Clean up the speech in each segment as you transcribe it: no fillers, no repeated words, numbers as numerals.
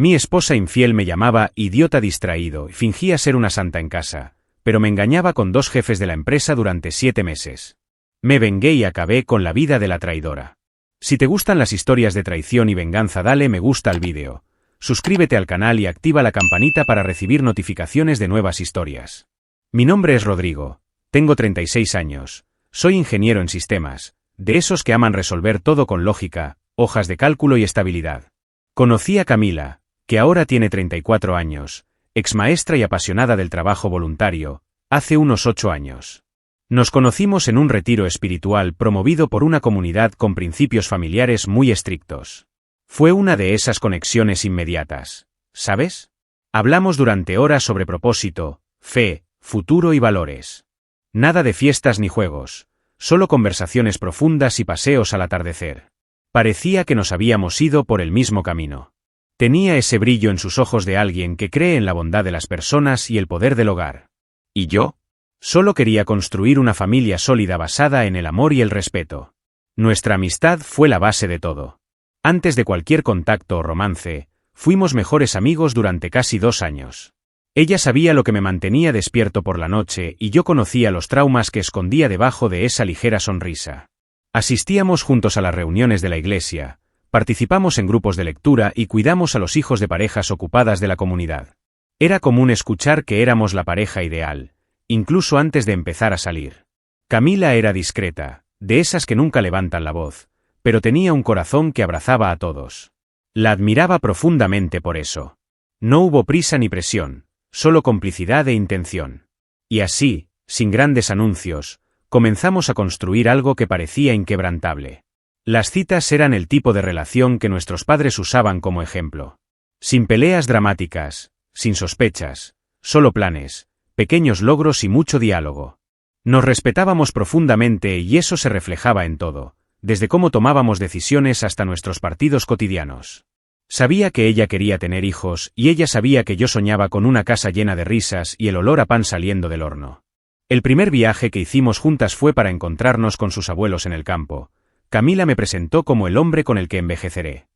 Mi esposa infiel me llamaba idiota distraído y fingía ser una santa en casa, pero me engañaba con 2 jefes de la empresa durante 7 meses. Me vengué y acabé con la vida de la traidora. Si te gustan las historias de traición y venganza, dale me gusta al vídeo, suscríbete al canal y activa la campanita para recibir notificaciones de nuevas historias. Mi nombre es Rodrigo, tengo 36 años, soy ingeniero en sistemas, de esos que aman resolver todo con lógica, hojas de cálculo y estabilidad. Conocí a Camila, que ahora tiene 34 años, exmaestra y apasionada del trabajo voluntario, hace unos 8 años. Nos conocimos en un retiro espiritual promovido por una comunidad con principios familiares muy estrictos. Fue una de esas conexiones inmediatas, ¿sabes? Hablamos durante horas sobre propósito, fe, futuro y valores. Nada de fiestas ni juegos, solo conversaciones profundas y paseos al atardecer. Parecía que nos habíamos ido por el mismo camino. Tenía ese brillo en sus ojos de alguien que cree en la bondad de las personas y el poder del hogar. ¿Y yo? Solo quería construir una familia sólida basada en el amor y el respeto. Nuestra amistad fue la base de todo. Antes de cualquier contacto o romance, fuimos mejores amigos durante casi 2 años. Ella sabía lo que me mantenía despierto por la noche y yo conocía los traumas que escondía debajo de esa ligera sonrisa. Asistíamos juntos a las reuniones de la iglesia, participamos en grupos de lectura y cuidamos a los hijos de parejas ocupadas de la comunidad. Era común escuchar que éramos la pareja ideal, incluso antes de empezar a salir. Camila era discreta, de esas que nunca levantan la voz, pero tenía un corazón que abrazaba a todos. La admiraba profundamente por eso. No hubo prisa ni presión, solo complicidad e intención. Y así, sin grandes anuncios, comenzamos a construir algo que parecía inquebrantable. Las citas eran el tipo de relación que nuestros padres usaban como ejemplo. Sin peleas dramáticas, sin sospechas, solo planes, pequeños logros y mucho diálogo. Nos respetábamos profundamente y eso se reflejaba en todo, desde cómo tomábamos decisiones hasta nuestros partidos cotidianos. Sabía que ella quería tener hijos y ella sabía que yo soñaba con una casa llena de risas y el olor a pan saliendo del horno. El primer viaje que hicimos juntas fue para encontrarnos con sus abuelos en el campo. Camila me presentó como el hombre con el que envejeceré.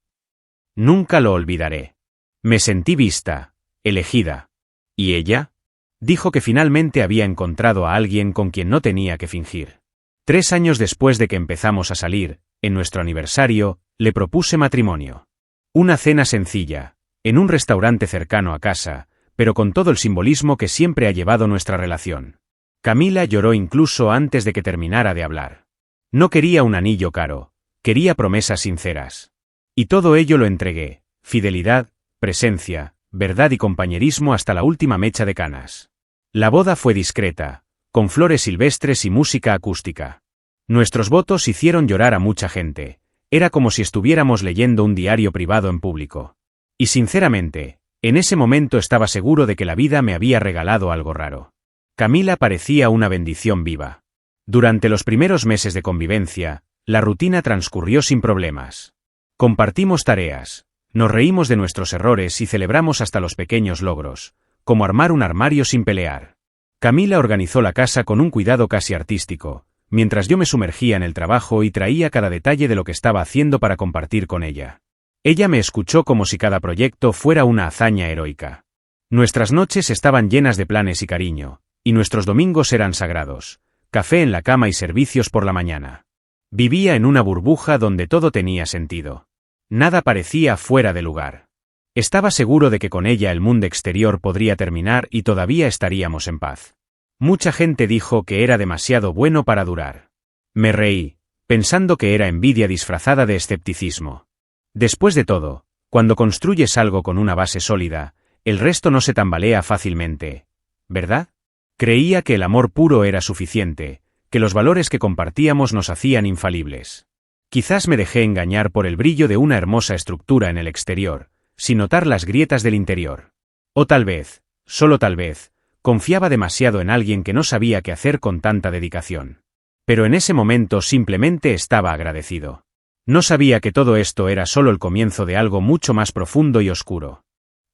Nunca lo olvidaré. Me sentí vista, elegida. ¿Y ella? Dijo que finalmente había encontrado a alguien con quien no tenía que fingir. 3 años después de que empezamos a salir, en nuestro aniversario, le propuse matrimonio. Una cena sencilla, en un restaurante cercano a casa, pero con todo el simbolismo que siempre ha llevado nuestra relación. Camila lloró incluso antes de que terminara de hablar. No quería un anillo caro, quería promesas sinceras. Y todo ello lo entregué, fidelidad, presencia, verdad y compañerismo hasta la última mecha de canas. La boda fue discreta, con flores silvestres y música acústica. Nuestros votos hicieron llorar a mucha gente, era como si estuviéramos leyendo un diario privado en público. Y sinceramente, en ese momento estaba seguro de que la vida me había regalado algo raro. Camila parecía una bendición viva. Durante los primeros meses de convivencia, la rutina transcurrió sin problemas. Compartimos tareas, nos reímos de nuestros errores y celebramos hasta los pequeños logros, como armar un armario sin pelear. Camila organizó la casa con un cuidado casi artístico, mientras yo me sumergía en el trabajo y traía cada detalle de lo que estaba haciendo para compartir con ella. Ella me escuchó como si cada proyecto fuera una hazaña heroica. Nuestras noches estaban llenas de planes y cariño, y nuestros domingos eran sagrados, café en la cama y servicios por la mañana. Vivía en una burbuja donde todo tenía sentido. Nada parecía fuera de lugar. Estaba seguro de que con ella el mundo exterior podría terminar y todavía estaríamos en paz. Mucha gente dijo que era demasiado bueno para durar. Me reí, pensando que era envidia disfrazada de escepticismo. Después de todo, cuando construyes algo con una base sólida, el resto no se tambalea fácilmente, ¿verdad? Creía que el amor puro era suficiente, que los valores que compartíamos nos hacían infalibles. Quizás me dejé engañar por el brillo de una hermosa estructura en el exterior, sin notar las grietas del interior. O tal vez, solo tal vez, confiaba demasiado en alguien que no sabía qué hacer con tanta dedicación. Pero en ese momento simplemente estaba agradecido. No sabía que todo esto era solo el comienzo de algo mucho más profundo y oscuro.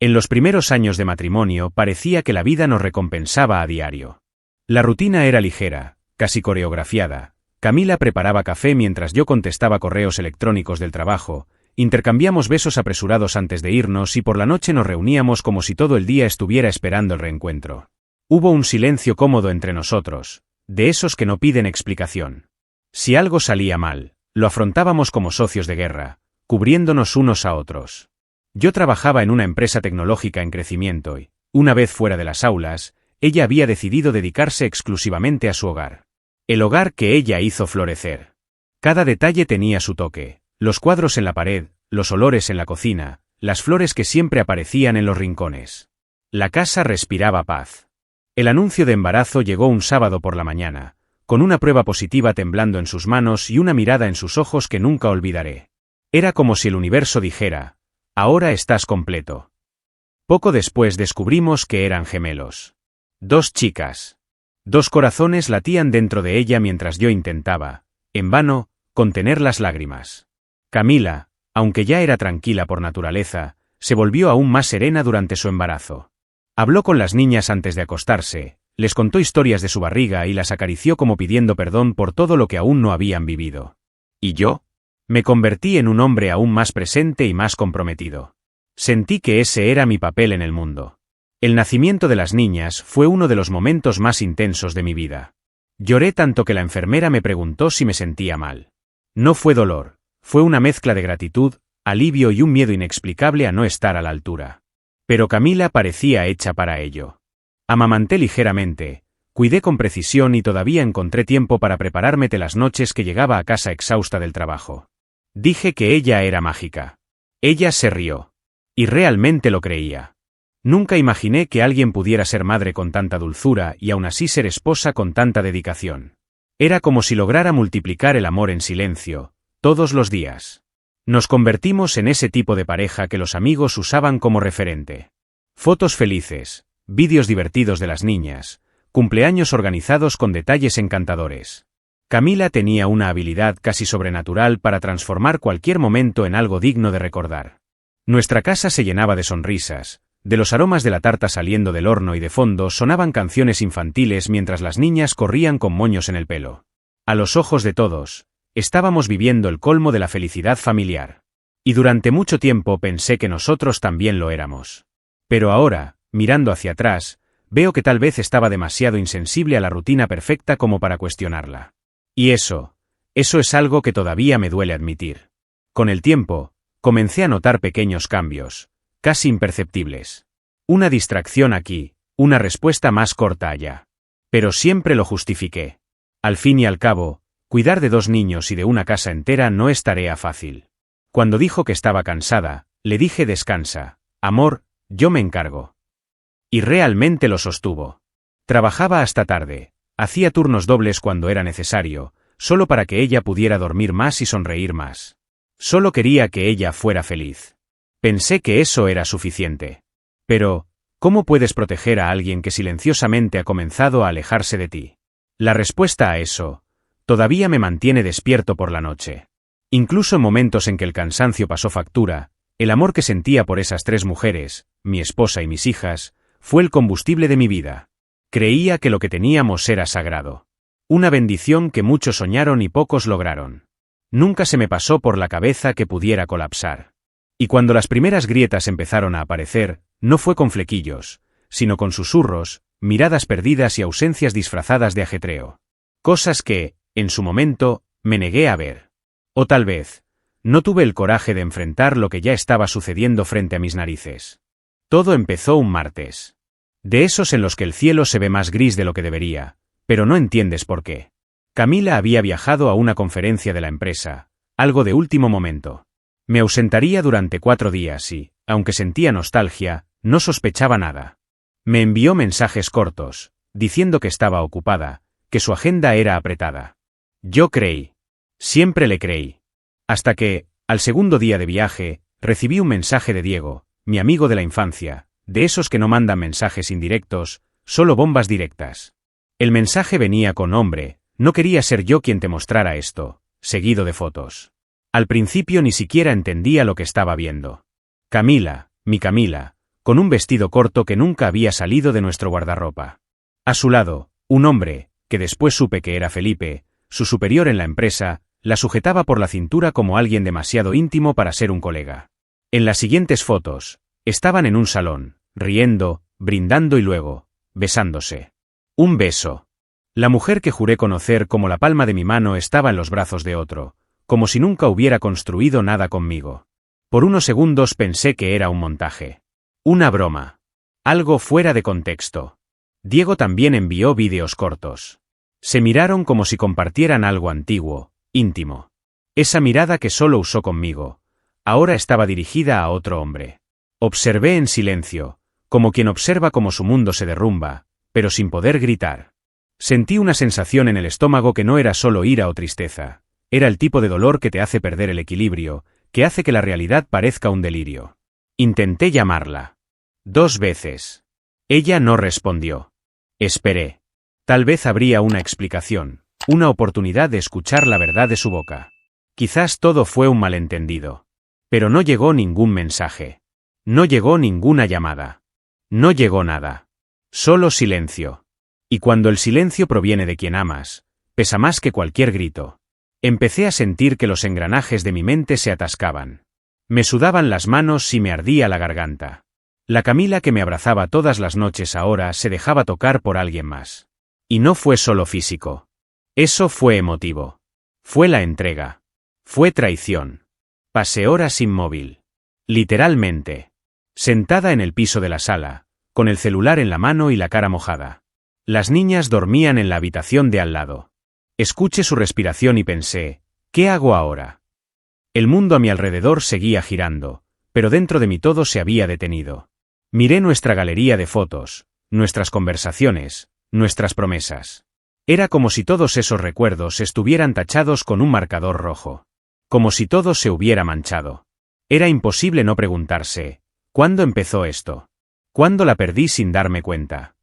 En los primeros años de matrimonio parecía que la vida nos recompensaba a diario. La rutina era ligera, casi coreografiada. Camila preparaba café mientras yo contestaba correos electrónicos del trabajo, intercambiamos besos apresurados antes de irnos y por la noche nos reuníamos como si todo el día estuviera esperando el reencuentro. Hubo un silencio cómodo entre nosotros, de esos que no piden explicación. Si algo salía mal, lo afrontábamos como socios de guerra, cubriéndonos unos a otros. Yo trabajaba en una empresa tecnológica en crecimiento y, una vez fuera de las aulas, ella había decidido dedicarse exclusivamente a su hogar. El hogar que ella hizo florecer. Cada detalle tenía su toque, los cuadros en la pared, los olores en la cocina, las flores que siempre aparecían en los rincones. La casa respiraba paz. El anuncio de embarazo llegó un sábado por la mañana, con una prueba positiva temblando en sus manos y una mirada en sus ojos que nunca olvidaré. Era como si el universo dijera, ahora estás completo. Poco después descubrimos que eran gemelos. 2 chicas. 2 corazones latían dentro de ella mientras yo intentaba, en vano, contener las lágrimas. Camila, aunque ya era tranquila por naturaleza, se volvió aún más serena durante su embarazo. Habló con las niñas antes de acostarse, les contó historias de su barriga y las acarició como pidiendo perdón por todo lo que aún no habían vivido. ¿Y yo? Me convertí en un hombre aún más presente y más comprometido. Sentí que ese era mi papel en el mundo. El nacimiento de las niñas fue uno de los momentos más intensos de mi vida. Lloré tanto que la enfermera me preguntó si me sentía mal. No fue dolor, fue una mezcla de gratitud, alivio y un miedo inexplicable a no estar a la altura. Pero Camila parecía hecha para ello. Amamanté ligeramente, cuidé con precisión y todavía encontré tiempo para prepararme de las noches que llegaba a casa exhausta del trabajo. Dije que ella era mágica. Ella se rió. Y realmente lo creía. Nunca imaginé que alguien pudiera ser madre con tanta dulzura y aún así ser esposa con tanta dedicación. Era como si lograra multiplicar el amor en silencio, todos los días. Nos convertimos en ese tipo de pareja que los amigos usaban como referente. Fotos felices, vídeos divertidos de las niñas, cumpleaños organizados con detalles encantadores. Camila tenía una habilidad casi sobrenatural para transformar cualquier momento en algo digno de recordar. Nuestra casa se llenaba de sonrisas, de los aromas de la tarta saliendo del horno y de fondo sonaban canciones infantiles mientras las niñas corrían con moños en el pelo. A los ojos de todos, estábamos viviendo el colmo de la felicidad familiar. Y durante mucho tiempo pensé que nosotros también lo éramos. Pero ahora, mirando hacia atrás, veo que tal vez estaba demasiado insensible a la rutina perfecta como para cuestionarla. Y eso es algo que todavía me duele admitir. Con el tiempo, comencé a notar pequeños cambios, casi imperceptibles. Una distracción aquí, una respuesta más corta allá. Pero siempre lo justifiqué. Al fin y al cabo, cuidar de 2 niños y de una casa entera no es tarea fácil. Cuando dijo que estaba cansada, le dije descansa, amor, yo me encargo. Y realmente lo sostuvo. Trabajaba hasta tarde, hacía turnos dobles cuando era necesario, solo para que ella pudiera dormir más y sonreír más. Solo quería que ella fuera feliz. Pensé que eso era suficiente. Pero, ¿cómo puedes proteger a alguien que silenciosamente ha comenzado a alejarse de ti? La respuesta a eso, todavía me mantiene despierto por la noche. Incluso en momentos en que el cansancio pasó factura, el amor que sentía por esas 3 mujeres, mi esposa y mis hijas, fue el combustible de mi vida. Creía que lo que teníamos era sagrado. Una bendición que muchos soñaron y pocos lograron. Nunca se me pasó por la cabeza que pudiera colapsar. Y cuando las primeras grietas empezaron a aparecer, no fue con flequillos, sino con susurros, miradas perdidas y ausencias disfrazadas de ajetreo. Cosas que, en su momento, me negué a ver. O tal vez, no tuve el coraje de enfrentar lo que ya estaba sucediendo frente a mis narices. Todo empezó un martes. De esos en los que el cielo se ve más gris de lo que debería, pero no entiendes por qué. Camila había viajado a una conferencia de la empresa, algo de último momento. Me ausentaría durante 4 días y, aunque sentía nostalgia, no sospechaba nada. Me envió mensajes cortos, diciendo que estaba ocupada, que su agenda era apretada. Yo creí. Siempre le creí. Hasta que, al segundo día de viaje, recibí un mensaje de Diego, mi amigo de la infancia, de esos que no mandan mensajes indirectos, solo bombas directas. El mensaje venía con hombre, no quería ser yo quien te mostrara esto, seguido de fotos. Al principio ni siquiera entendía lo que estaba viendo. Camila, mi Camila, con un vestido corto que nunca había salido de nuestro guardarropa. A su lado, un hombre, que después supe que era Felipe, su superior en la empresa, La sujetaba por la cintura como alguien demasiado íntimo para ser un colega. En las siguientes fotos, estaban en un salón, riendo, brindando y luego, besándose. Un beso. La mujer que juré conocer como la palma de mi mano estaba en los brazos de otro, como si nunca hubiera construido nada conmigo. Por unos segundos pensé que era un montaje. Una broma. Algo fuera de contexto. Diego también envió vídeos cortos. Se miraron como si compartieran algo antiguo, íntimo. Esa mirada que solo usó conmigo, ahora estaba dirigida a otro hombre. Observé en silencio, como quien observa cómo su mundo se derrumba, pero sin poder gritar. Sentí una sensación en el estómago que no era solo ira o tristeza, era el tipo de dolor que te hace perder el equilibrio, que hace que la realidad parezca un delirio. Intenté llamarla. 2 veces. Ella no respondió. Esperé. Tal vez habría una explicación, una oportunidad de escuchar la verdad de su boca. Quizás todo fue un malentendido. Pero no llegó ningún mensaje. No llegó ninguna llamada. No llegó nada. Solo silencio. Y cuando el silencio proviene de quien amas, pesa más que cualquier grito. Empecé a sentir que los engranajes de mi mente se atascaban. Me sudaban las manos y me ardía la garganta. La Camila que me abrazaba todas las noches ahora se dejaba tocar por alguien más. Y no fue solo físico. Eso fue emotivo. Fue la entrega. Fue traición. Pasé horas inmóvil. Literalmente. Sentada en el piso de la sala, con el celular en la mano y la cara mojada. Las niñas dormían en la habitación de al lado. Escuché su respiración y pensé, ¿qué hago ahora? El mundo a mi alrededor seguía girando, pero dentro de mí todo se había detenido. Miré nuestra galería de fotos, nuestras conversaciones, nuestras promesas. Era como si todos esos recuerdos estuvieran tachados con un marcador rojo. Como si todo se hubiera manchado. Era imposible no preguntarse, ¿cuándo empezó esto? ¿Cuándo la perdí sin darme cuenta?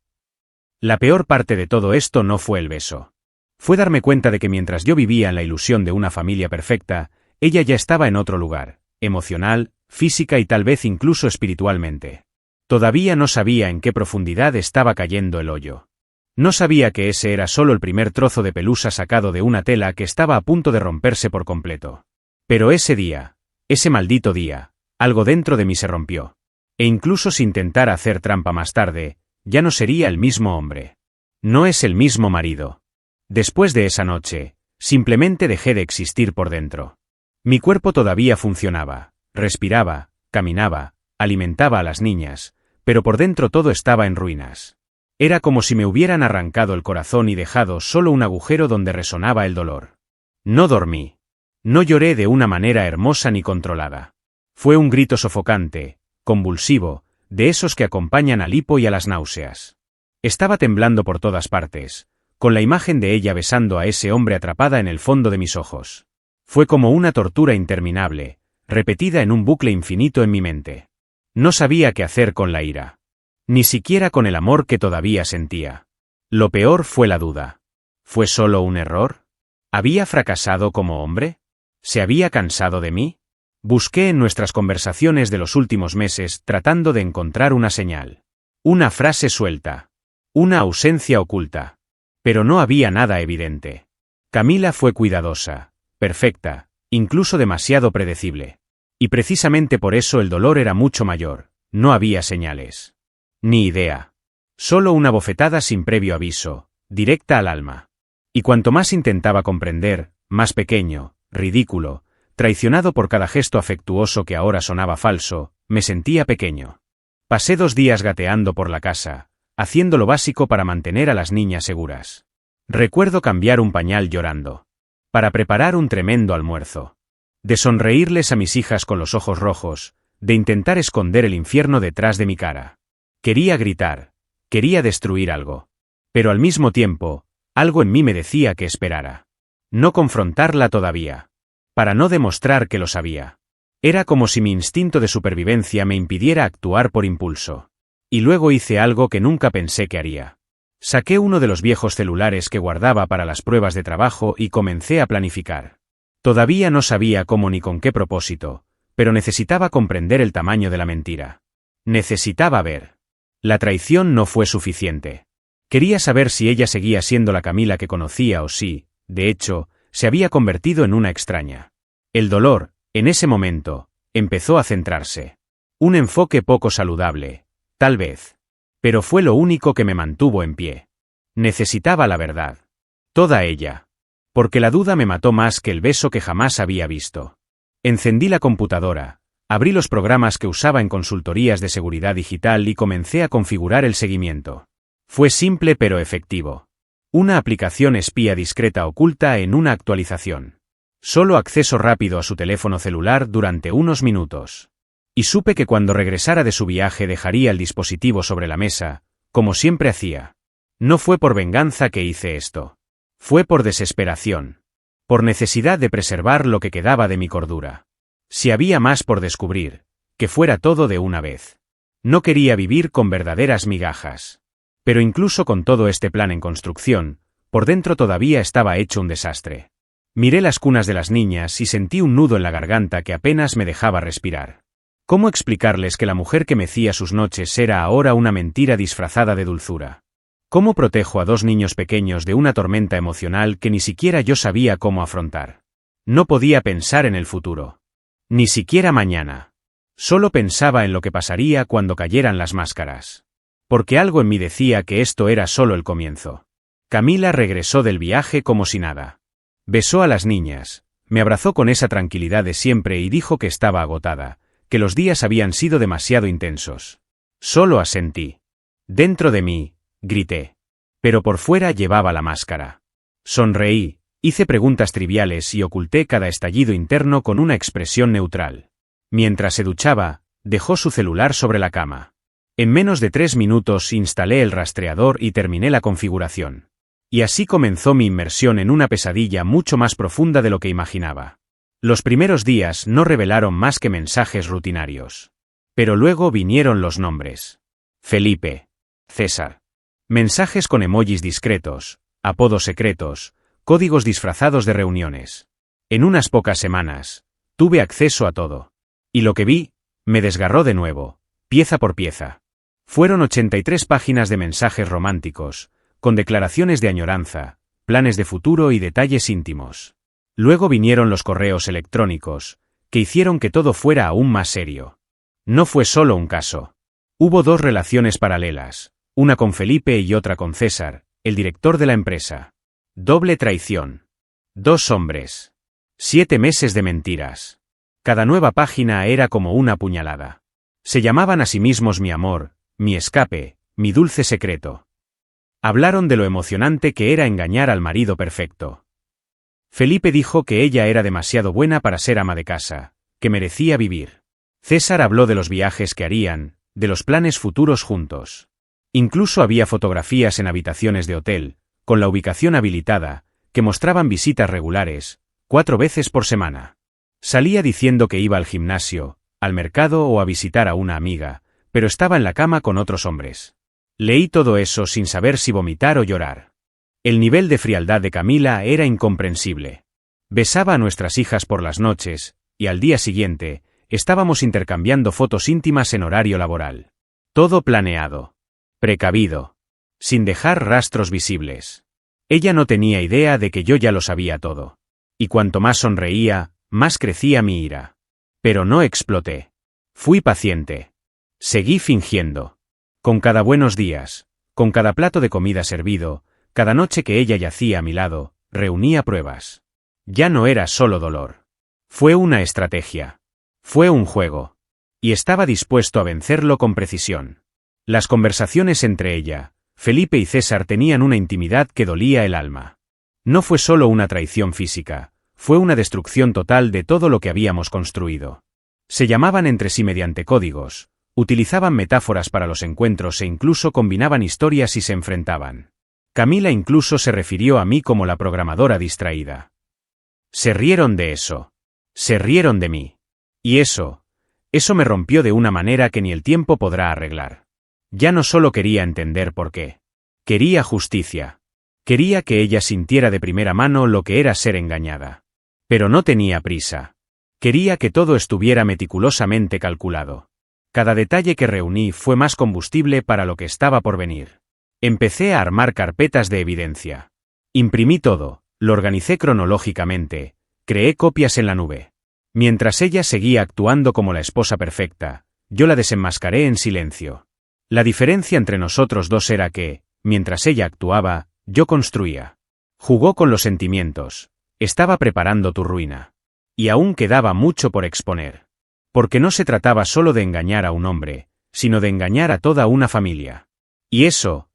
La peor parte de todo esto no fue el beso. Fue darme cuenta de que mientras yo vivía en la ilusión de una familia perfecta, ella ya estaba en otro lugar, emocional, física y tal vez incluso espiritualmente. Todavía no sabía en qué profundidad estaba cayendo el hoyo. No sabía que ese era solo el primer trozo de pelusa sacado de una tela que estaba a punto de romperse por completo. Pero ese día, ese maldito día, algo dentro de mí se rompió. E incluso si intentara hacer trampa más tarde, ya no sería el mismo hombre. No es el mismo marido. Después de esa noche, simplemente dejé de existir por dentro. Mi cuerpo todavía funcionaba, respiraba, caminaba, alimentaba a las niñas, pero por dentro todo estaba en ruinas. Era como si me hubieran arrancado el corazón y dejado solo un agujero donde resonaba el dolor. No dormí. No lloré de una manera hermosa ni controlada. Fue un grito sofocante, convulsivo, de esos que acompañan al hipo y a las náuseas. Estaba temblando por todas partes, con la imagen de ella besando a ese hombre atrapada en el fondo de mis ojos. Fue como una tortura interminable, repetida en un bucle infinito en mi mente. No sabía qué hacer con la ira. Ni siquiera con el amor que todavía sentía. Lo peor fue la duda. ¿Fue solo un error? ¿Había fracasado como hombre? ¿Se había cansado de mí? Busqué en nuestras conversaciones de los últimos meses tratando de encontrar una señal. Una frase suelta. Una ausencia oculta. Pero no había nada evidente. Camila fue cuidadosa, perfecta, incluso demasiado predecible. Y precisamente por eso el dolor era mucho mayor, no había señales. Ni idea. Solo una bofetada sin previo aviso, directa al alma. Y cuanto más intentaba comprender, más pequeño, ridículo, traicionado por cada gesto afectuoso que ahora sonaba falso, me sentía pequeño. Pasé 2 días gateando por la casa, haciendo lo básico para mantener a las niñas seguras. Recuerdo cambiar un pañal llorando. Para preparar un tremendo almuerzo. De sonreírles a mis hijas con los ojos rojos, de intentar esconder el infierno detrás de mi cara. Quería gritar, quería destruir algo. Pero al mismo tiempo, algo en mí me decía que esperara. No confrontarla todavía. Para no demostrar que lo sabía. Era como si mi instinto de supervivencia me impidiera actuar por impulso. Y luego hice algo que nunca pensé que haría. Saqué uno de los viejos celulares que guardaba para las pruebas de trabajo y comencé a planificar. Todavía no sabía cómo ni con qué propósito, pero necesitaba comprender el tamaño de la mentira. Necesitaba ver. La traición no fue suficiente. Quería saber si ella seguía siendo la Camila que conocía o si, de hecho, se había convertido en una extraña. El dolor, en ese momento, empezó a centrarse. Un enfoque poco saludable, tal vez. Pero fue lo único que me mantuvo en pie. Necesitaba la verdad. Toda ella. Porque la duda me mató más que el beso que jamás había visto. Encendí la computadora, abrí los programas que usaba en consultorías de seguridad digital y comencé a configurar el seguimiento. Fue simple pero efectivo. Una aplicación espía discreta oculta en una actualización. Solo acceso rápido a su teléfono celular durante unos minutos. Y supe que cuando regresara de su viaje dejaría el dispositivo sobre la mesa, como siempre hacía. No fue por venganza que hice esto. Fue por desesperación. Por necesidad de preservar lo que quedaba de mi cordura. Si había más por descubrir, que fuera todo de una vez. No quería vivir con verdaderas migajas. Pero incluso con todo este plan en construcción, por dentro todavía estaba hecho un desastre. Miré las cunas de las niñas y sentí un nudo en la garganta que apenas me dejaba respirar. ¿Cómo explicarles que la mujer que mecía sus noches era ahora una mentira disfrazada de dulzura? ¿Cómo protejo a 2 niños pequeños de una tormenta emocional que ni siquiera yo sabía cómo afrontar? No podía pensar en el futuro. Ni siquiera mañana. Solo pensaba en lo que pasaría cuando cayeran las máscaras. Porque algo en mí decía que esto era solo el comienzo. Camila regresó del viaje como si nada. Besó a las niñas, me abrazó con esa tranquilidad de siempre y dijo que estaba agotada, que los días habían sido demasiado intensos. Solo asentí. Dentro de mí, grité. Pero por fuera llevaba la máscara. Sonreí, hice preguntas triviales y oculté cada estallido interno con una expresión neutral. Mientras se duchaba, dejó su celular sobre la cama. En menos de 3 minutos instalé el rastreador y terminé la configuración. Y así comenzó mi inmersión en una pesadilla mucho más profunda de lo que imaginaba. Los primeros días no revelaron más que mensajes rutinarios. Pero luego vinieron los nombres. Felipe. César. Mensajes con emojis discretos, apodos secretos, códigos disfrazados de reuniones. En unas pocas semanas, tuve acceso a todo. Y lo que vi, me desgarró de nuevo, pieza por pieza. Fueron 83 páginas de mensajes románticos, con declaraciones de añoranza, planes de futuro y detalles íntimos. Luego vinieron los correos electrónicos, que hicieron que todo fuera aún más serio. No fue solo un caso. Hubo 2 relaciones paralelas, una con Felipe y otra con César, el director de la empresa. Doble traición. 2 hombres. 7 meses de mentiras. Cada nueva página era como una puñalada. Se llamaban a sí mismos mi amor, mi escape, mi dulce secreto. Hablaron de lo emocionante que era engañar al marido perfecto. Felipe dijo que ella era demasiado buena para ser ama de casa, que merecía vivir. César habló de los viajes que harían, de los planes futuros juntos. Incluso había fotografías en habitaciones de hotel, con la ubicación habilitada, que mostraban visitas regulares, 4 veces por semana. Salía diciendo que iba al gimnasio, al mercado o a visitar a una amiga, pero estaba en la cama con otros hombres. Leí todo eso sin saber si vomitar o llorar. El nivel de frialdad de Camila era incomprensible. Besaba a nuestras hijas por las noches, y al día siguiente, estábamos intercambiando fotos íntimas en horario laboral. Todo planeado. Precavido. Sin dejar rastros visibles. Ella no tenía idea de que yo ya lo sabía todo. Y cuanto más sonreía, más crecía mi ira. Pero no exploté. Fui paciente. Seguí fingiendo. Con cada buenos días, con cada plato de comida servido, cada noche que ella yacía a mi lado, reunía pruebas. Ya no era solo dolor. Fue una estrategia. Fue un juego. Y estaba dispuesto a vencerlo con precisión. Las conversaciones entre ella, Felipe y César tenían una intimidad que dolía el alma. No fue solo una traición física, fue una destrucción total de todo lo que habíamos construido. Se llamaban entre sí mediante códigos, utilizaban metáforas para los encuentros e incluso combinaban historias y se enfrentaban. Camila incluso se refirió a mí como la programadora distraída. Se rieron de eso. Se rieron de mí. Y eso me rompió de una manera que ni el tiempo podrá arreglar. Ya no solo quería entender por qué. Quería justicia. Quería que ella sintiera de primera mano lo que era ser engañada. Pero no tenía prisa. Quería que todo estuviera meticulosamente calculado. Cada detalle que reuní fue más combustible para lo que estaba por venir. Empecé a armar carpetas de evidencia. Imprimí todo, Lo organicé cronológicamente, creé copias en la nube. Mientras ella seguía actuando como la esposa perfecta, yo la desenmascaré en silencio. La diferencia entre nosotros dos era que, mientras ella actuaba, yo construía. Jugó con los sentimientos. Estaba preparando tu ruina. Y aún quedaba mucho por exponer. Porque no se trataba solo de engañar a un hombre, sino de engañar a toda una familia. Y eso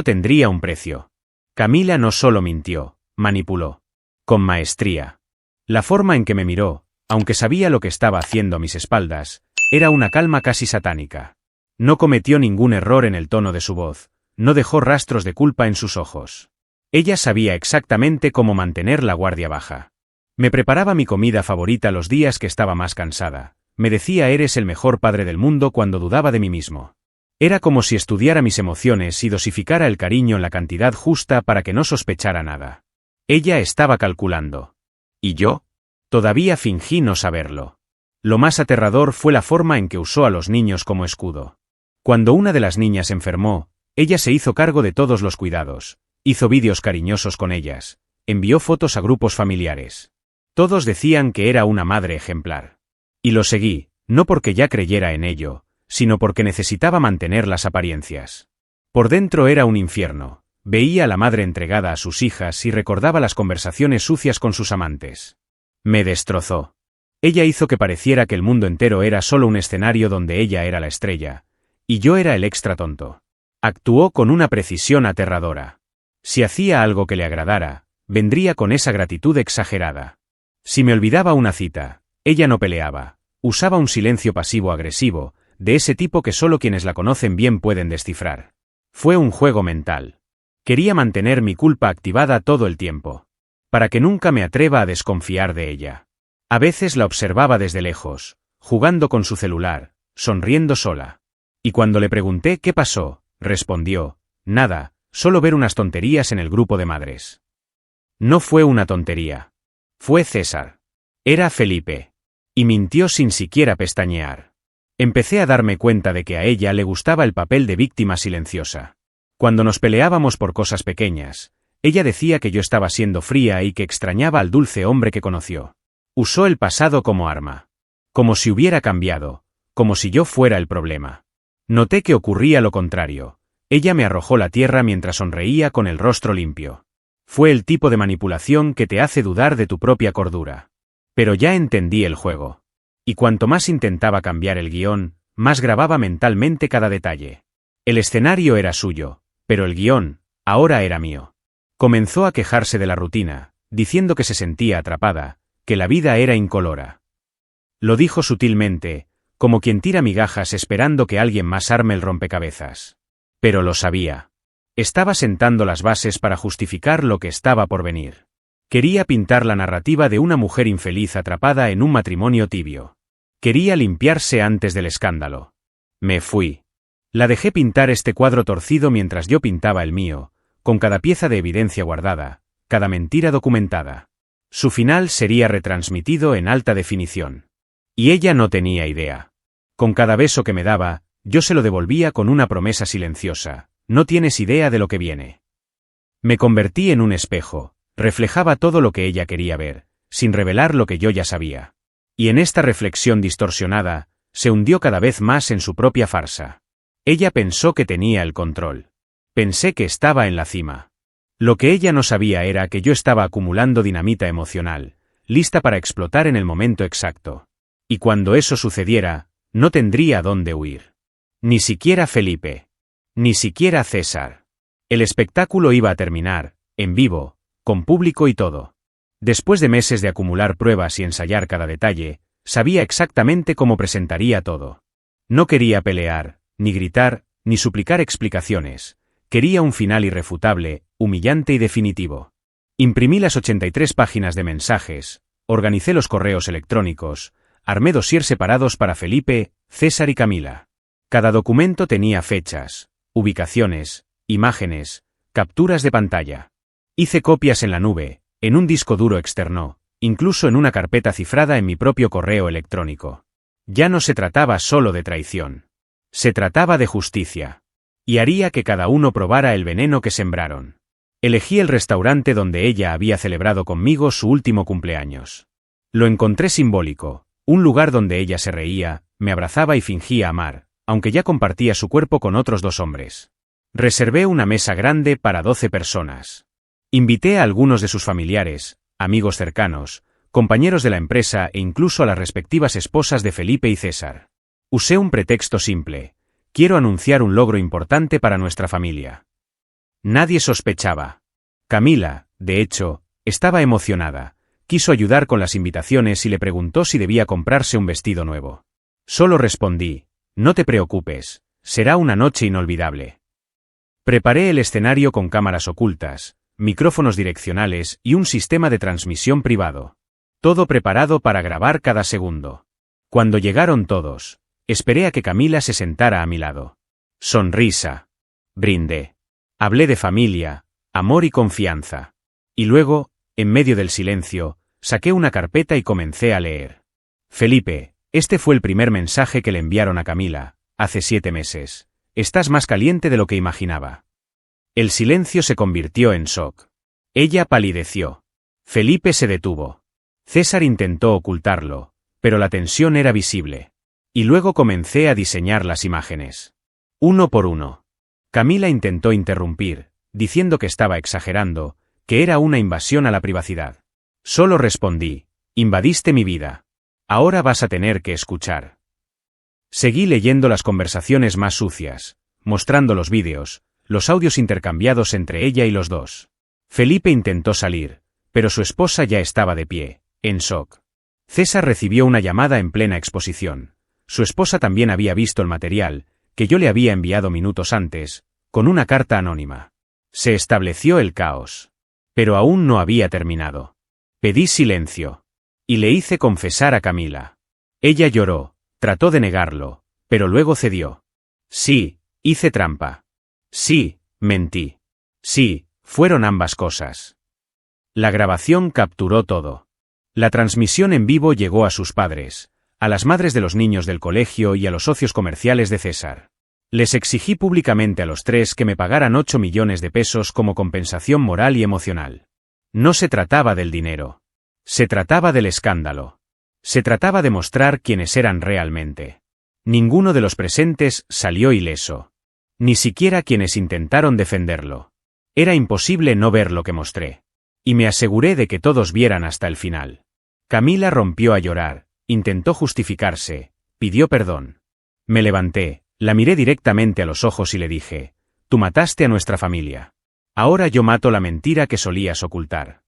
tendría un precio. Camila no solo mintió, manipuló. Con maestría. La forma en que me miró, aunque sabía lo que estaba haciendo a mis espaldas, era una calma casi satánica. No cometió ningún error en el tono de su voz, no dejó rastros de culpa en sus ojos. Ella sabía exactamente cómo mantener la guardia baja. Me preparaba mi comida favorita los días que estaba más cansada. Me decía eres el mejor padre del mundo cuando dudaba de mí mismo. Era como si estudiara mis emociones y dosificara el cariño en la cantidad justa para que no sospechara nada. Ella estaba calculando. ¿Y yo? Todavía fingí no saberlo. Lo más aterrador fue la forma en que usó a los niños como escudo. Cuando una de las niñas enfermó, ella se hizo cargo de todos los cuidados, hizo vídeos cariñosos con ellas, envió fotos a grupos familiares. Todos decían que era una madre ejemplar. Y lo seguí, no porque ya creyera en ello, sino porque necesitaba mantener las apariencias. Por dentro era un infierno, veía a la madre entregada a sus hijas y recordaba las conversaciones sucias con sus amantes. Me destrozó. Ella hizo que pareciera que el mundo entero era solo un escenario donde ella era la estrella, y yo era el extra tonto. Actuó con una precisión aterradora. Si hacía algo que le agradara, vendría con esa gratitud exagerada. Si me olvidaba una cita, ella no peleaba, usaba un silencio pasivo-agresivo, de ese tipo que solo quienes la conocen bien pueden descifrar. Fue un juego mental. Quería mantener mi culpa activada todo el tiempo, para que nunca me atreva a desconfiar de ella. A veces la observaba desde lejos, jugando con su celular, sonriendo sola. Y cuando le pregunté qué pasó, respondió, nada, solo ver unas tonterías en el grupo de madres. No fue una tontería. Fue César. Era Felipe. Y mintió sin siquiera pestañear. Empecé a darme cuenta de que a ella le gustaba el papel de víctima silenciosa. Cuando nos peleábamos por cosas pequeñas, ella decía que yo estaba siendo fría y que extrañaba al dulce hombre que conoció. Usó el pasado como arma. Como si hubiera cambiado, como si yo fuera el problema. Noté que ocurría lo contrario. Ella me arrojó la tierra mientras sonreía con el rostro limpio. Fue el tipo de manipulación que te hace dudar de tu propia cordura. Pero ya entendí el juego. Y cuanto más intentaba cambiar el guión, más grababa mentalmente cada detalle. El escenario era suyo, pero el guión, ahora era mío. Comenzó a quejarse de la rutina, diciendo que se sentía atrapada, que la vida era incolora. Lo dijo sutilmente, como quien tira migajas esperando que alguien más arme el rompecabezas. Pero lo sabía. Estaba sentando las bases para justificar lo que estaba por venir. Quería pintar la narrativa de una mujer infeliz atrapada en un matrimonio tibio. Quería limpiarse antes del escándalo. Me fui. La dejé pintar este cuadro torcido mientras yo pintaba el mío, con cada pieza de evidencia guardada, cada mentira documentada. Su final sería retransmitido en alta definición. Y ella no tenía idea. Con cada beso que me daba, yo se lo devolvía con una promesa silenciosa: no tienes idea de lo que viene. Me convertí en un espejo, reflejaba todo lo que ella quería ver, sin revelar lo que yo ya sabía. Y en esta reflexión distorsionada, se hundió cada vez más en su propia farsa. Ella pensó que tenía el control. Pensé que estaba en la cima. Lo que ella no sabía era que yo estaba acumulando dinamita emocional, lista para explotar en el momento exacto. Y cuando eso sucediera, no tendría dónde huir. Ni siquiera Felipe. Ni siquiera César. El espectáculo iba a terminar, en vivo, con público y todo. Después de meses de acumular pruebas y ensayar cada detalle, sabía exactamente cómo presentaría todo. No quería pelear, ni gritar, ni suplicar explicaciones. Quería un final irrefutable, humillante y definitivo. Imprimí las 83 páginas de mensajes, organicé los correos electrónicos, armé dossiers separados para Felipe, César y Camila. Cada documento tenía fechas, ubicaciones, imágenes, capturas de pantalla. Hice copias en la nube, en un disco duro externo, incluso en una carpeta cifrada en mi propio correo electrónico. Ya no se trataba solo de traición. Se trataba de justicia. Y haría que cada uno probara el veneno que sembraron. Elegí el restaurante donde ella había celebrado conmigo su último cumpleaños. Lo encontré simbólico, un lugar donde ella se reía, me abrazaba y fingía amar, aunque ya compartía su cuerpo con otros 2 hombres. Reservé una mesa grande para 12 personas. Invité a algunos de sus familiares, amigos cercanos, compañeros de la empresa e incluso a las respectivas esposas de Felipe y César. Usé un pretexto simple: quiero anunciar un logro importante para nuestra familia. Nadie sospechaba. Camila, de hecho, estaba emocionada. Quiso ayudar con las invitaciones y le preguntó si debía comprarse un vestido nuevo. Solo respondí: no te preocupes, será una noche inolvidable. Preparé el escenario con cámaras ocultas, micrófonos direccionales y un sistema de transmisión privado. Todo preparado para grabar cada segundo. Cuando llegaron todos, esperé a que Camila se sentara a mi lado. Sonrisa. Brindé. Hablé de familia, amor y confianza. Y luego, en medio del silencio, saqué una carpeta y comencé a leer. Felipe, este fue el primer mensaje que le enviaron a Camila, hace 7 meses. Estás más caliente de lo que imaginaba. El silencio se convirtió en shock. Ella palideció. Felipe se detuvo. César intentó ocultarlo, pero la tensión era visible. Y luego comencé a diseñar las imágenes. Uno por uno. Camila intentó interrumpir, diciendo que estaba exagerando, que era una invasión a la privacidad. Solo respondí: invadiste mi vida. Ahora vas a tener que escuchar. Seguí leyendo las conversaciones más sucias, mostrando los vídeos, los audios intercambiados entre ella y los 2. Felipe intentó salir, pero su esposa ya estaba de pie, en shock. César recibió una llamada en plena exposición. Su esposa también había visto el material, que yo le había enviado minutos antes, con una carta anónima. Se estableció el caos. Pero aún no había terminado. Pedí silencio. Y le hice confesar a Camila. Ella lloró, trató de negarlo, pero luego cedió. Sí, hice trampa. Sí, mentí. Sí, fueron ambas cosas. La grabación capturó todo. La transmisión en vivo llegó a sus padres, a las madres de los niños del colegio y a los socios comerciales de César. Les exigí públicamente a los 3 que me pagaran 8 millones de pesos como compensación moral y emocional. No se trataba del dinero. Se trataba del escándalo. Se trataba de mostrar quiénes eran realmente. Ninguno de los presentes salió ileso. Ni siquiera quienes intentaron defenderlo. Era imposible no ver lo que mostré. Y me aseguré de que todos vieran hasta el final. Camila rompió a llorar, intentó justificarse, pidió perdón. Me levanté, la miré directamente a los ojos y le dije: tú mataste a nuestra familia. Ahora yo mato la mentira que solías ocultar.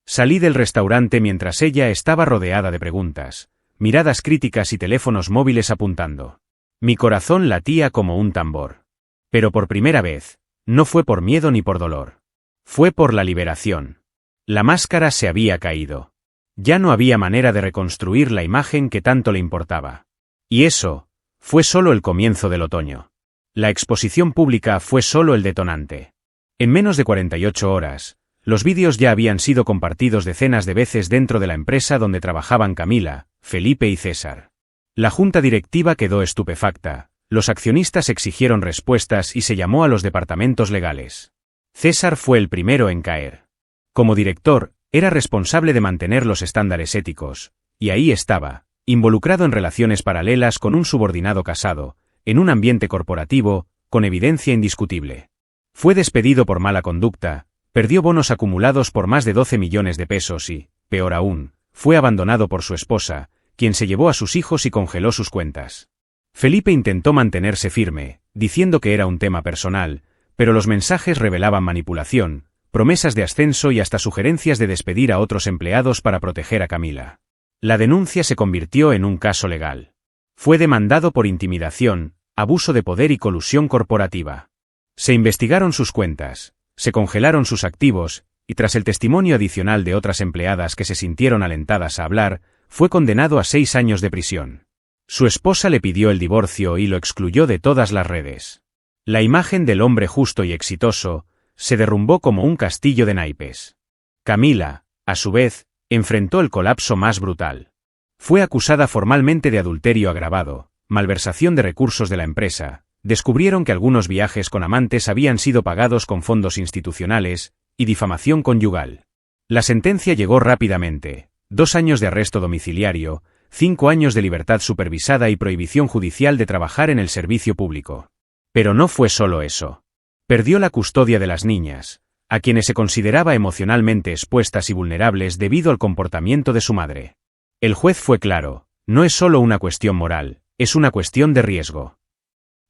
Salí del restaurante mientras ella estaba rodeada de preguntas, miradas críticas y teléfonos móviles apuntando. Mi corazón latía como un tambor. Pero por primera vez, no fue por miedo ni por dolor. Fue por la liberación. La máscara se había caído. Ya no había manera de reconstruir la imagen que tanto le importaba. Y eso fue solo el comienzo del otoño. La exposición pública fue solo el detonante. En menos de 48 horas, los vídeos ya habían sido compartidos decenas de veces dentro de la empresa donde trabajaban Camila, Felipe y César. La junta directiva quedó estupefacta, los accionistas exigieron respuestas y se llamó a los departamentos legales. César fue el primero en caer. Como director, era responsable de mantener los estándares éticos, y ahí estaba, involucrado en relaciones paralelas con un subordinado casado, en un ambiente corporativo, con evidencia indiscutible. Fue despedido por mala conducta, perdió bonos acumulados por más de 12 millones de pesos y, peor aún, fue abandonado por su esposa, quien se llevó a sus hijos y congeló sus cuentas. Felipe intentó mantenerse firme, diciendo que era un tema personal, pero los mensajes revelaban manipulación, promesas de ascenso y hasta sugerencias de despedir a otros empleados para proteger a Camila. La denuncia se convirtió en un caso legal. Fue demandado por intimidación, abuso de poder y colusión corporativa. Se investigaron sus cuentas, se congelaron sus activos, y tras el testimonio adicional de otras empleadas que se sintieron alentadas a hablar, fue condenado a 6 años de prisión. Su esposa le pidió el divorcio y lo excluyó de todas las redes. La imagen del hombre justo y exitoso se derrumbó como un castillo de naipes. Camila, a su vez, enfrentó el colapso más brutal. Fue acusada formalmente de adulterio agravado, malversación de recursos de la empresa, descubrieron que algunos viajes con amantes habían sido pagados con fondos institucionales y difamación conyugal. La sentencia llegó rápidamente: 2 años de arresto domiciliario, 5 años de libertad supervisada y prohibición judicial de trabajar en el servicio público. Pero no fue solo eso. Perdió la custodia de las niñas, a quienes se consideraba emocionalmente expuestas y vulnerables debido al comportamiento de su madre. El juez fue claro: no es solo una cuestión moral, es una cuestión de riesgo.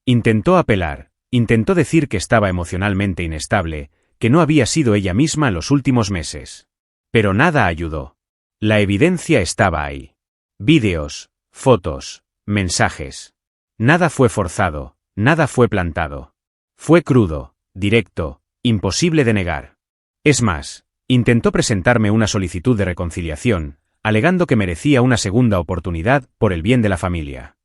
Intentó apelar, intentó decir que estaba emocionalmente inestable, que no había sido ella misma en los últimos meses. Pero nada ayudó. La evidencia estaba ahí. Vídeos, fotos, mensajes. Nada fue forzado, nada fue plantado. Fue crudo, directo, imposible de negar. Es más, intentó presentarme una solicitud de reconciliación, alegando que merecía una segunda oportunidad por el bien de la familia.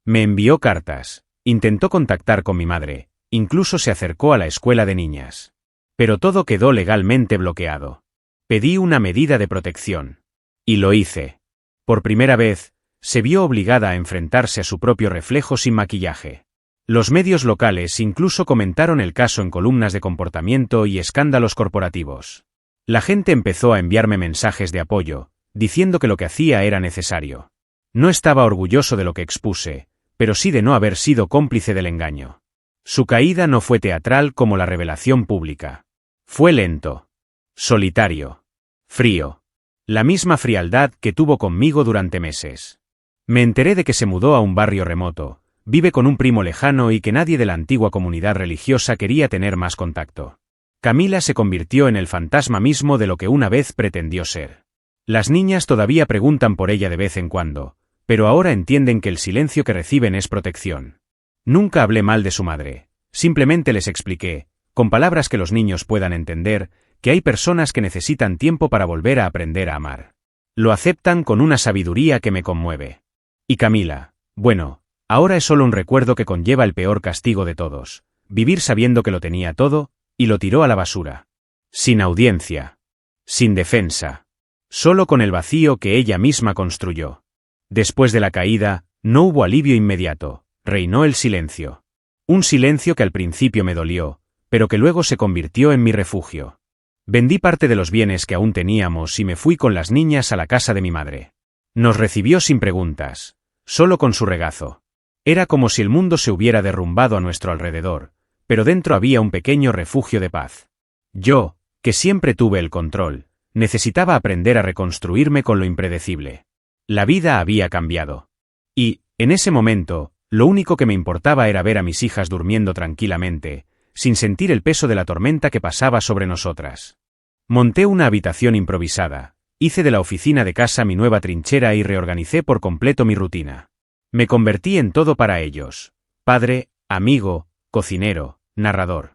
Me envió cartas, intentó contactar con mi madre, incluso se acercó a la escuela de niñas. Pero todo quedó legalmente bloqueado. Pedí una medida de protección. Y lo hice. Por primera vez, se vio obligada a enfrentarse a su propio reflejo sin maquillaje. Los medios locales incluso comentaron el caso en columnas de comportamiento y escándalos corporativos. La gente empezó a enviarme mensajes de apoyo, diciendo que lo que hacía era necesario. No estaba orgulloso de lo que expuse, pero sí de no haber sido cómplice del engaño. Su caída no fue teatral como la revelación pública. Fue lento, solitario, frío. La misma frialdad que tuvo conmigo durante meses. Me enteré de que se mudó a un barrio remoto, vive con un primo lejano y que nadie de la antigua comunidad religiosa quería tener más contacto. Camila se convirtió en el fantasma mismo de lo que una vez pretendió ser. Las niñas todavía preguntan por ella de vez en cuando, pero ahora entienden que el silencio que reciben es protección. Nunca hablé mal de su madre, simplemente les expliqué, con palabras que los niños puedan entender, que hay personas que necesitan tiempo para volver a aprender a amar. Lo aceptan con una sabiduría que me conmueve. Y Camila, bueno, ahora es solo un recuerdo que conlleva el peor castigo de todos, vivir sabiendo que lo tenía todo, y lo tiró a la basura. Sin audiencia. Sin defensa. Solo con el vacío que ella misma construyó. Después de la caída, no hubo alivio inmediato, reinó el silencio. Un silencio que al principio me dolió, pero que luego se convirtió en mi refugio. Vendí parte de los bienes que aún teníamos y me fui con las niñas a la casa de mi madre. Nos recibió sin preguntas, solo con su regazo. Era como si el mundo se hubiera derrumbado a nuestro alrededor, pero dentro había un pequeño refugio de paz. Yo, que siempre tuve el control, necesitaba aprender a reconstruirme con lo impredecible. La vida había cambiado. Y, en ese momento, lo único que me importaba era ver a mis hijas durmiendo tranquilamente, sin sentir el peso de la tormenta que pasaba sobre nosotras. Monté una habitación improvisada, hice de la oficina de casa mi nueva trinchera y reorganicé por completo mi rutina. Me convertí en todo para ellos: padre, amigo, cocinero, narrador.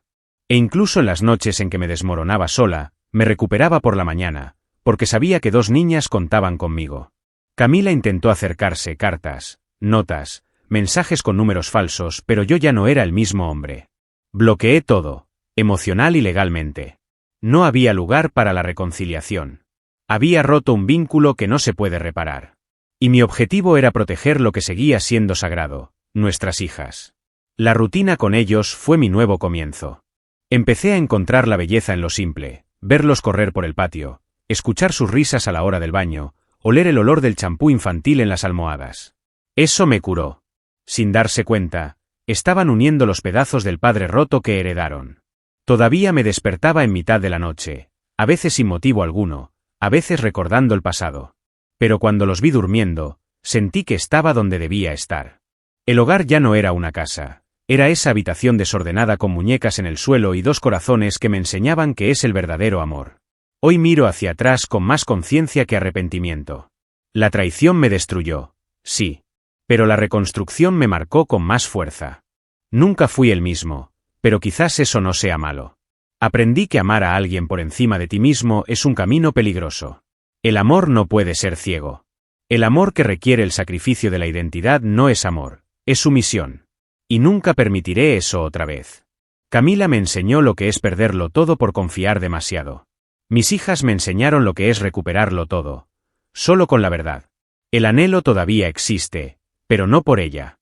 E incluso en las noches en que me desmoronaba sola, me recuperaba por la mañana, porque sabía que 2 niñas contaban conmigo. Camila intentó acercarse: cartas, notas, mensajes con números falsos, pero yo ya no era el mismo hombre. Bloqueé todo, emocional y legalmente. No había lugar para la reconciliación. Había roto un vínculo que no se puede reparar. Y mi objetivo era proteger lo que seguía siendo sagrado: nuestras hijas. La rutina con ellos fue mi nuevo comienzo. Empecé a encontrar la belleza en lo simple: verlos correr por el patio, escuchar sus risas a la hora del baño, oler el olor del champú infantil en las almohadas. Eso me curó. Sin darse cuenta, estaban uniendo los pedazos del padre roto que heredaron. Todavía me despertaba en mitad de la noche, a veces sin motivo alguno, a veces recordando el pasado. Pero cuando los vi durmiendo, sentí que estaba donde debía estar. El hogar ya no era una casa, era esa habitación desordenada con muñecas en el suelo y 2 corazones que me enseñaban qué es el verdadero amor. Hoy miro hacia atrás con más conciencia que arrepentimiento. La traición me destruyó, sí. Pero la reconstrucción me marcó con más fuerza. Nunca fui el mismo, pero quizás eso no sea malo. Aprendí que amar a alguien por encima de ti mismo es un camino peligroso. El amor no puede ser ciego. El amor que requiere el sacrificio de la identidad no es amor, es sumisión. Y nunca permitiré eso otra vez. Camila me enseñó lo que es perderlo todo por confiar demasiado. Mis hijas me enseñaron lo que es recuperarlo todo, solo con la verdad. El anhelo todavía existe, pero no por ella.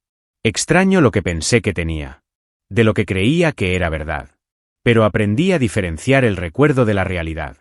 Extraño lo que pensé que tenía. De lo que creía que era verdad. Pero aprendí a diferenciar el recuerdo de la realidad.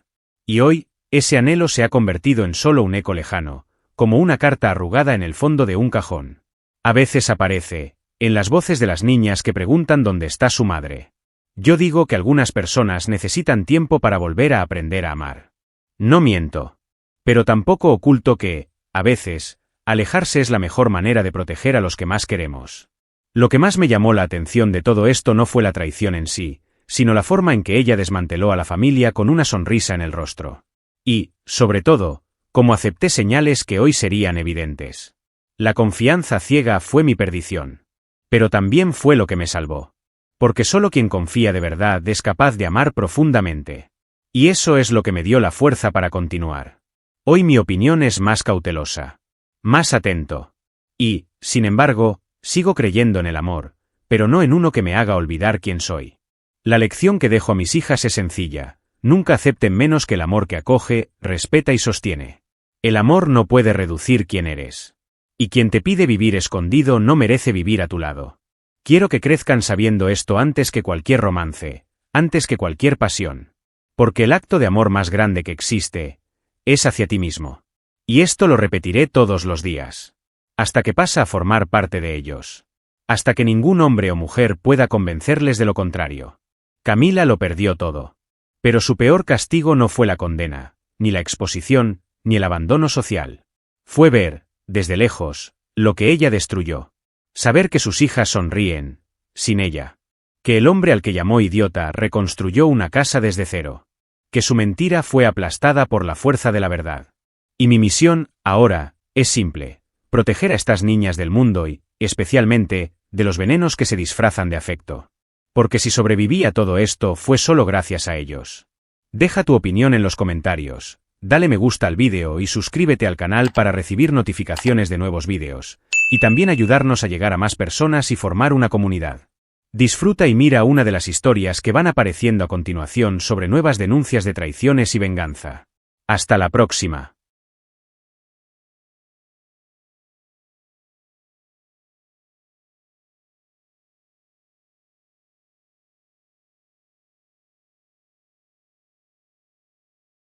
Y hoy, ese anhelo se ha convertido en solo un eco lejano, como una carta arrugada en el fondo de un cajón. A veces aparece, en las voces de las niñas que preguntan dónde está su madre. Yo digo que algunas personas necesitan tiempo para volver a aprender a amar. No miento. Pero tampoco oculto que, a veces, alejarse es la mejor manera de proteger a los que más queremos. Lo que más me llamó la atención de todo esto no fue la traición en sí, sino la forma en que ella desmanteló a la familia con una sonrisa en el rostro. Y, sobre todo, como acepté señales que hoy serían evidentes. La confianza ciega fue mi perdición. Pero también fue lo que me salvó. Porque solo quien confía de verdad es capaz de amar profundamente. Y eso es lo que me dio la fuerza para continuar. Hoy mi opinión es más cautelosa. Más atento. Y, sin embargo, sigo creyendo en el amor, pero no en uno que me haga olvidar quién soy. La lección que dejo a mis hijas es sencilla: nunca acepten menos que el amor que acoge, respeta y sostiene. El amor no puede reducir quién eres. Y quien te pide vivir escondido no merece vivir a tu lado. Quiero que crezcan sabiendo esto antes que cualquier romance, antes que cualquier pasión. Porque el acto de amor más grande que existe es hacia ti mismo. Y esto lo repetiré todos los días. Hasta que pasa a formar parte de ellos. Hasta que ningún hombre o mujer pueda convencerles de lo contrario. Camila lo perdió todo. Pero su peor castigo no fue la condena, ni la exposición, ni el abandono social. Fue ver, desde lejos, lo que ella destruyó. Saber que sus hijas sonríen, sin ella. Que el hombre al que llamó idiota reconstruyó una casa desde cero. Que su mentira fue aplastada por la fuerza de la verdad. Y mi misión, ahora, es simple: proteger a estas niñas del mundo y, especialmente, de los venenos que se disfrazan de afecto. Porque si sobreviví a todo esto fue solo gracias a ellos. Deja tu opinión en los comentarios, dale me gusta al vídeo y suscríbete al canal para recibir notificaciones de nuevos vídeos, y también ayudarnos a llegar a más personas y formar una comunidad. Disfruta y mira una de las historias que van apareciendo a continuación sobre nuevas denuncias de traiciones y venganza. Hasta la próxima.